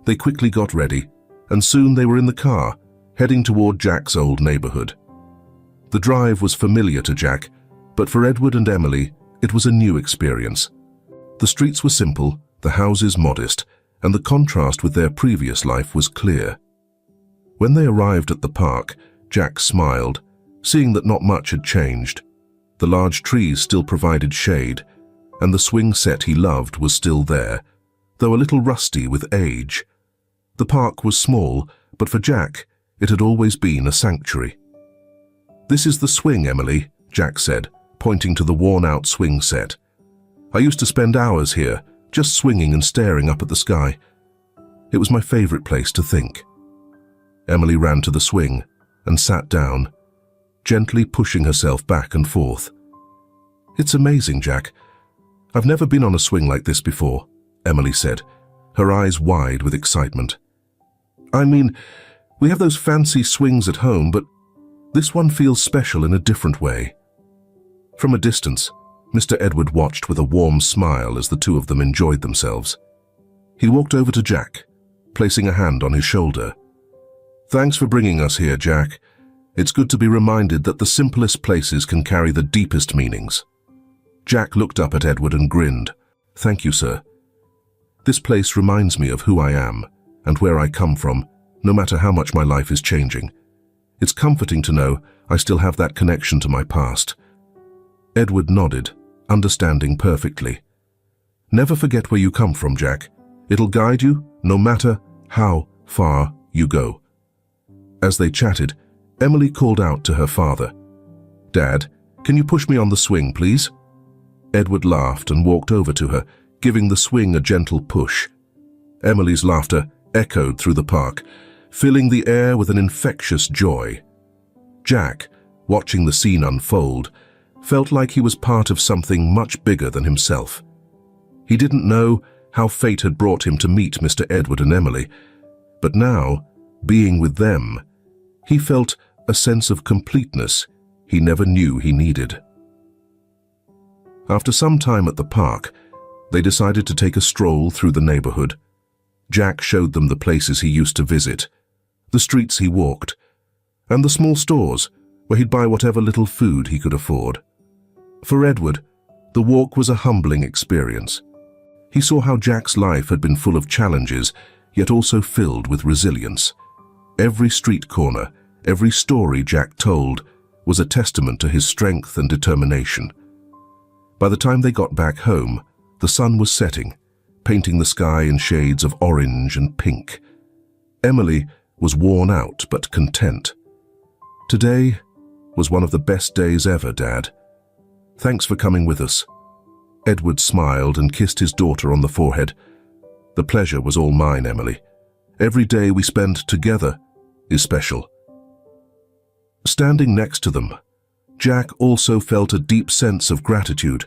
They quickly got ready, and soon they were in the car, heading toward Jack's old neighborhood. The drive was familiar to Jack, but for Edward and Emily, it was a new experience. The streets were simple, the houses modest, and the contrast with their previous life was clear. When they arrived at the park, Jack smiled, seeing that not much had changed. The large trees still provided shade, and the swing set he loved was still there, though a little rusty with age. The park was small, but for Jack, it had always been a sanctuary. "This is the swing, Emily," Jack said, pointing to the worn-out swing set. "I used to spend hours here, just swinging and staring up at the sky. It was my favorite place to think." Emily ran to the swing and sat down, gently pushing herself back and forth. "It's amazing, Jack. I've never been on a swing like this before," Emily said, her eyes wide with excitement. "I mean, we have those fancy swings at home, but this one feels special in a different way." From a distance, Mr. Edward watched with a warm smile as the two of them enjoyed themselves. He walked over to Jack, placing a hand on his shoulder. "Thanks for bringing us here, Jack. It's good to be reminded that the simplest places can carry the deepest meanings." Jack looked up at Edward and grinned. "Thank you, sir. This place reminds me of who I am and where I come from, no matter how much my life is changing. It's comforting to know I still have that connection to my past." Edward nodded, understanding perfectly. "Never forget where you come from, Jack. It'll guide you no matter how far you go." As they chatted, Emily called out to her father. "Dad, can you push me on the swing, please?" Edward laughed and walked over to her, giving the swing a gentle push. Emily's laughter echoed through the park, filling the air with an infectious joy. Jack, watching the scene unfold, felt like he was part of something much bigger than himself. He didn't know how fate had brought him to meet Mr. Edward and Emily, but now, being with them, he felt a sense of completeness he never knew he needed. After some time at the park, they decided to take a stroll through the neighborhood. Jack showed them the places he used to visit, the streets he walked, and the small stores where he'd buy whatever little food he could afford. For Edward, the walk was a humbling experience. He saw how Jack's life had been full of challenges, yet also filled with resilience. Every street corner, every story Jack told, was a testament to his strength and determination. By the time they got back home, the sun was setting, painting the sky in shades of orange and pink. Emily was worn out but content. "Today was one of the best days ever, Dad. Thanks for coming with us." Edward smiled and kissed his daughter on the forehead. "The pleasure was all mine, Emily. Every day we spend together is special." Standing next to them, Jack also felt a deep sense of gratitude.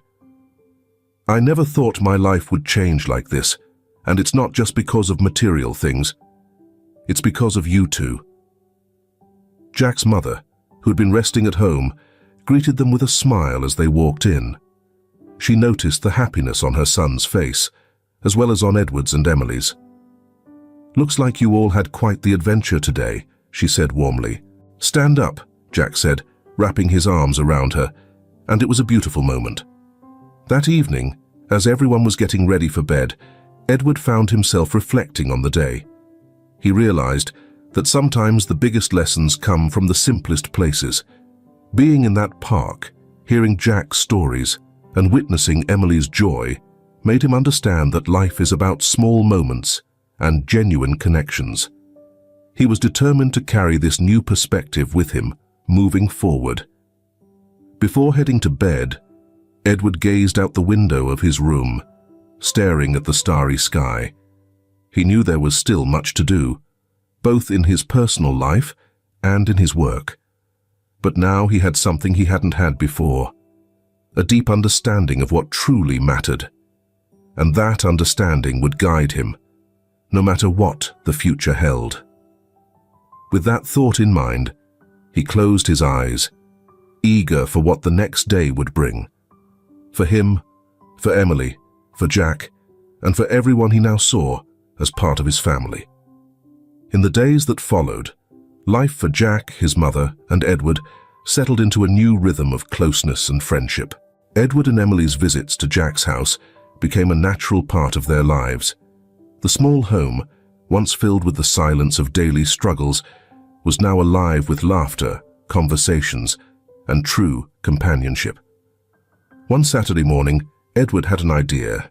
"I never thought my life would change like this, and it's not just because of material things. It's because of you two." Jack's mother, who'd been resting at home, greeted them with a smile as they walked in. She noticed the happiness on her son's face, as well as on Edward's and Emily's. "Looks like you all had quite the adventure today," she said warmly. "Stand up," Jack said, wrapping his arms around her, and it was a beautiful moment. That evening, as everyone was getting ready for bed, Edward found himself reflecting on the day. He realized that sometimes the biggest lessons come from the simplest places. Being in that park, hearing Jack's stories, and witnessing Emily's joy made him understand that life is about small moments and genuine connections. He was determined to carry this new perspective with him, moving forward. Before heading to bed, Edward gazed out the window of his room, staring at the starry sky. He knew there was still much to do, both in his personal life and in his work. But now he had something he hadn't had before, a deep understanding of what truly mattered. And that understanding would guide him, no matter what the future held. With that thought in mind, he closed his eyes, eager for what the next day would bring. For him, for Emily, for Jack, and for everyone he now saw as part of his family. In the days that followed, life for Jack, his mother, and Edward settled into a new rhythm of closeness and friendship. Edward and Emily's visits to Jack's house became a natural part of their lives. The small home, once filled with the silence of daily struggles, was now alive with laughter, conversations, and true companionship. One Saturday morning, Edward had an idea.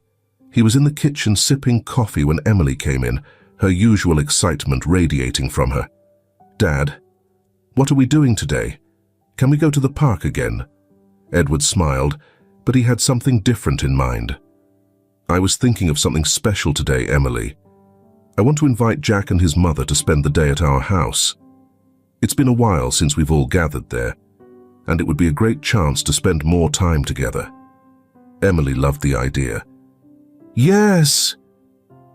He was in the kitchen sipping coffee when Emily came in, her usual excitement radiating from her. "Dad, what are we doing today? Can we go to the park again?" Edward smiled, but he had something different in mind. "I was thinking of something special today, Emily. I want to invite Jack and his mother to spend the day at our house. It's been a while since we've all gathered there, and it would be a great chance to spend more time together." Emily loved the idea. "Yes!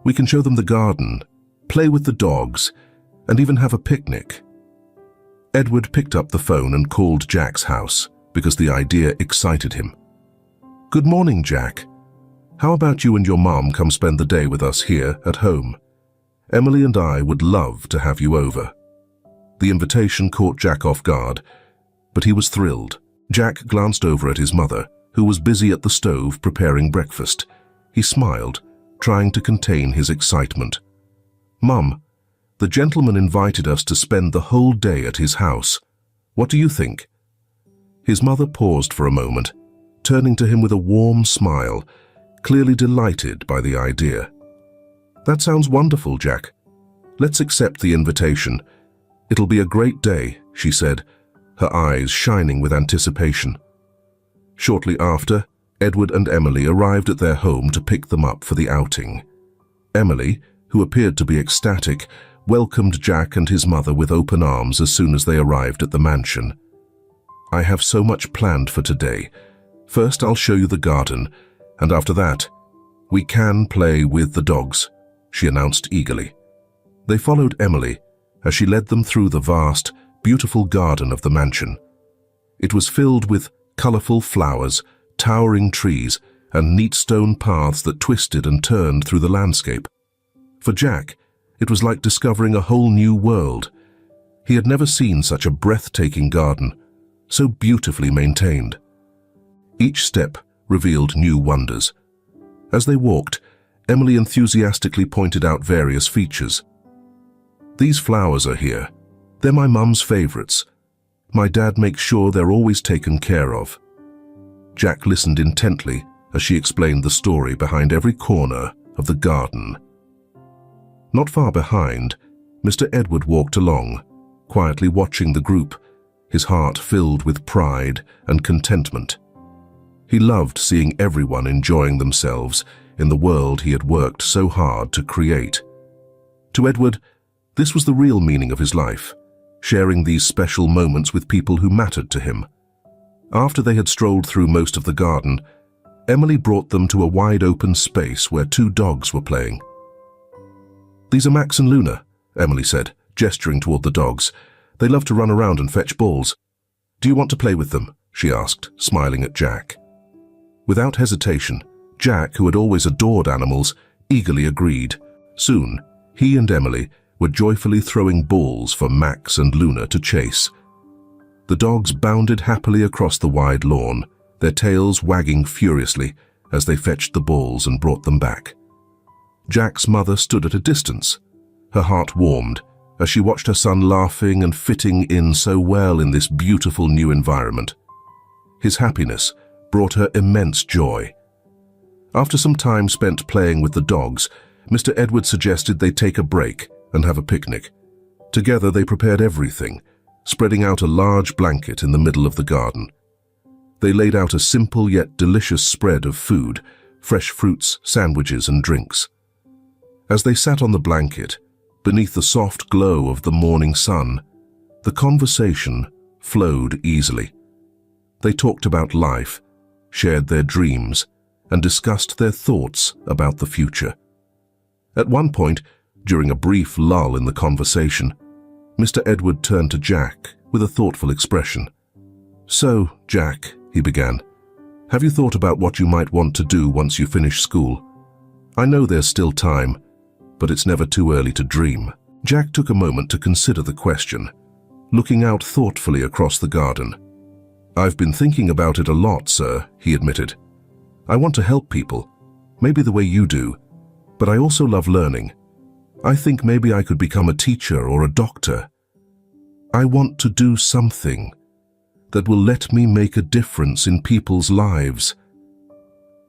We can show them the garden, play with the dogs, and even have a picnic." Edward picked up the phone and called Jack's house because the idea excited him. "Good morning, Jack. How about you and your mom come spend the day with us here at home? Emily and I would love to have you over." The invitation caught Jack off guard, but he was thrilled. Jack glanced over at his mother, who was busy at the stove preparing breakfast. He smiled, trying to contain his excitement. "Mum, the gentleman invited us to spend the whole day at his house. What do you think?" His mother paused for a moment, turning to him with a warm smile, clearly delighted by the idea. "That sounds wonderful, Jack. Let's accept the invitation. It'll be a great day," she said, her eyes shining with anticipation. Shortly after, Edward and Emily arrived at their home to pick them up for the outing. Emily, who appeared to be ecstatic, welcomed Jack and his mother with open arms as soon as they arrived at the mansion. "I have so much planned for today. First, I'll show you the garden, and after that, we can play with the dogs," she announced eagerly. They followed Emily as she led them through the vast, beautiful garden of the mansion. It was filled with colorful flowers, towering trees, and neat stone paths that twisted and turned through the landscape. For Jack, it was like discovering a whole new world. He had never seen such a breathtaking garden, so beautifully maintained. Each step revealed new wonders. As they walked, Emily enthusiastically pointed out various features. "These flowers are here. They're my mum's favorites. My dad makes sure they're always taken care of." Jack listened intently as she explained the story behind every corner of the garden. Not far behind, Mr. Edward walked along, quietly watching the group, his heart filled with pride and contentment. He loved seeing everyone enjoying themselves in the world he had worked so hard to create. To Edward, this was the real meaning of his life, sharing these special moments with people who mattered to him. After they had strolled through most of the garden, Emily brought them to a wide-open space where two dogs were playing. "These are Max and Luna," Emily said, gesturing toward the dogs. "They love to run around and fetch balls. Do you want to play with them?" she asked, smiling at Jack. Without hesitation, Jack, who had always adored animals, eagerly agreed. Soon, he and Emily were joyfully throwing balls for Max and Luna to chase. The dogs bounded happily across the wide lawn, their tails wagging furiously as they fetched the balls and brought them back. Jack's mother stood at a distance. Her heart warmed as she watched her son laughing and fitting in so well in this beautiful new environment. His happiness brought her immense joy. After some time spent playing with the dogs, Mr. Edward suggested they take a break and have a picnic. Together they prepared everything, spreading out a large blanket in the middle of the garden. They laid out a simple yet delicious spread of food, fresh fruits, sandwiches, and drinks. As they sat on the blanket, beneath the soft glow of the morning sun, the conversation flowed easily. They talked about life, shared their dreams, and discussed their thoughts about the future. At one point, during a brief lull in the conversation, Mr. Edward turned to Jack with a thoughtful expression. "So, Jack," he began, "have you thought about what you might want to do once you finish school? I know there's still time, but it's never too early to dream." Jack took a moment to consider the question, looking out thoughtfully across the garden. "I've been thinking about it a lot, sir," he admitted. "I want to help people, maybe the way you do, but I also love learning. I think maybe I could become a teacher or a doctor. I want to do something that will let me make a difference in people's lives,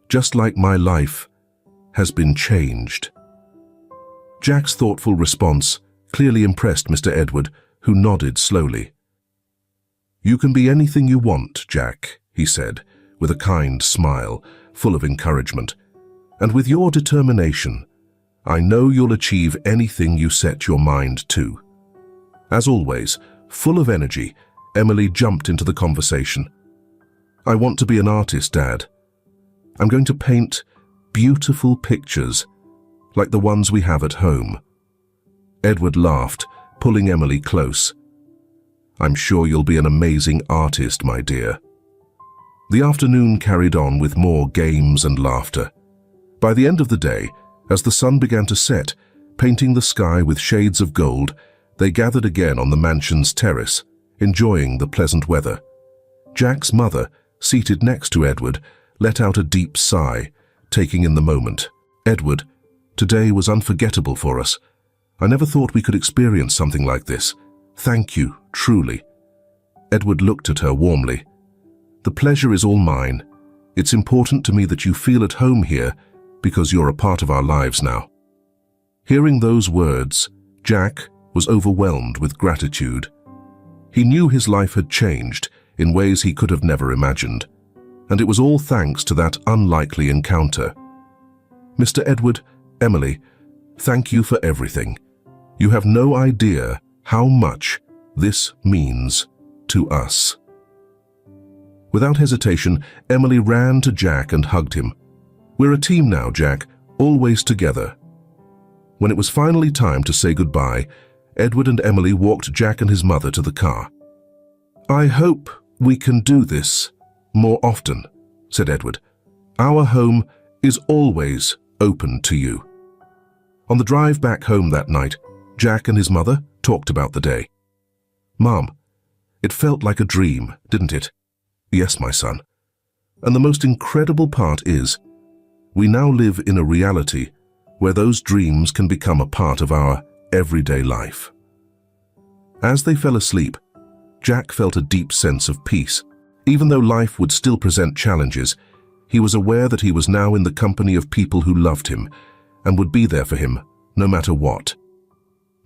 just like my life has been changed." Jack's thoughtful response clearly impressed Mr. Edward, who nodded slowly. "You can be anything you want, Jack," he said, with a kind smile, full of encouragement. "And with your determination, I know you'll achieve anything you set your mind to." As always, full of energy, Emily jumped into the conversation. "I want to be an artist, Dad. I'm going to paint beautiful pictures, like the ones we have at home." Edward laughed, pulling Emily close. "I'm sure you'll be an amazing artist, my dear." The afternoon carried on with more games and laughter. By the end of the day, as the sun began to set, painting the sky with shades of gold, they gathered again on the mansion's terrace, enjoying the pleasant weather. Jack's mother, seated next to Edward, let out a deep sigh, taking in the moment. "Edward, today was unforgettable for us. I never thought we could experience something like this. Thank you, truly." Edward looked at her warmly. "The pleasure is all mine. It's important to me that you feel at home here because you're a part of our lives now." Hearing those words, Jack was overwhelmed with gratitude. He knew his life had changed in ways he could have never imagined, and it was all thanks to that unlikely encounter. "Mr. Edward, Emily, thank you for everything. You have no idea how much this means to us." Without hesitation, Emily ran to Jack and hugged him. "We're a team now, Jack, always together." When it was finally time to say goodbye, Edward and Emily walked Jack and his mother to the car. "I hope we can do this more often," said Edward. "Our home is always open to you." On the drive back home that night, Jack and his mother talked about the day. "Mom, it felt like a dream, didn't it?" "Yes, my son. And the most incredible part is, we now live in a reality where those dreams can become a part of our everyday life." As they fell asleep, Jack felt a deep sense of peace. Even though life would still present challenges, he was aware that he was now in the company of people who loved him and would be there for him no matter what.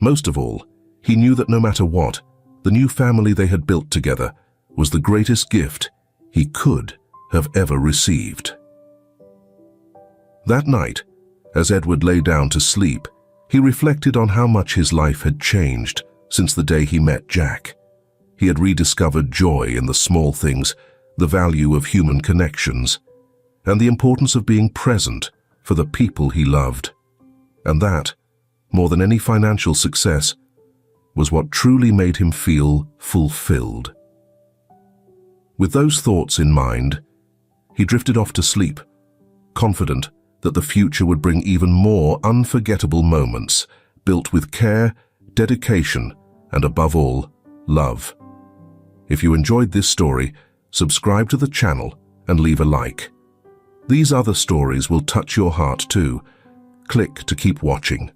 Most of all, he knew that no matter what, the new family they had built together was the greatest gift he could have ever received. That night, as Edward lay down to sleep, he reflected on how much his life had changed since the day he met Jack. He had rediscovered joy in the small things, the value of human connections, and the importance of being present for the people he loved. And that, more than any financial success, was what truly made him feel fulfilled. With those thoughts in mind, he drifted off to sleep, confident that the future would bring even more unforgettable moments built with care, dedication, and above all, love. If you enjoyed this story, subscribe to the channel and leave a like. These other stories will touch your heart too. Click to keep watching.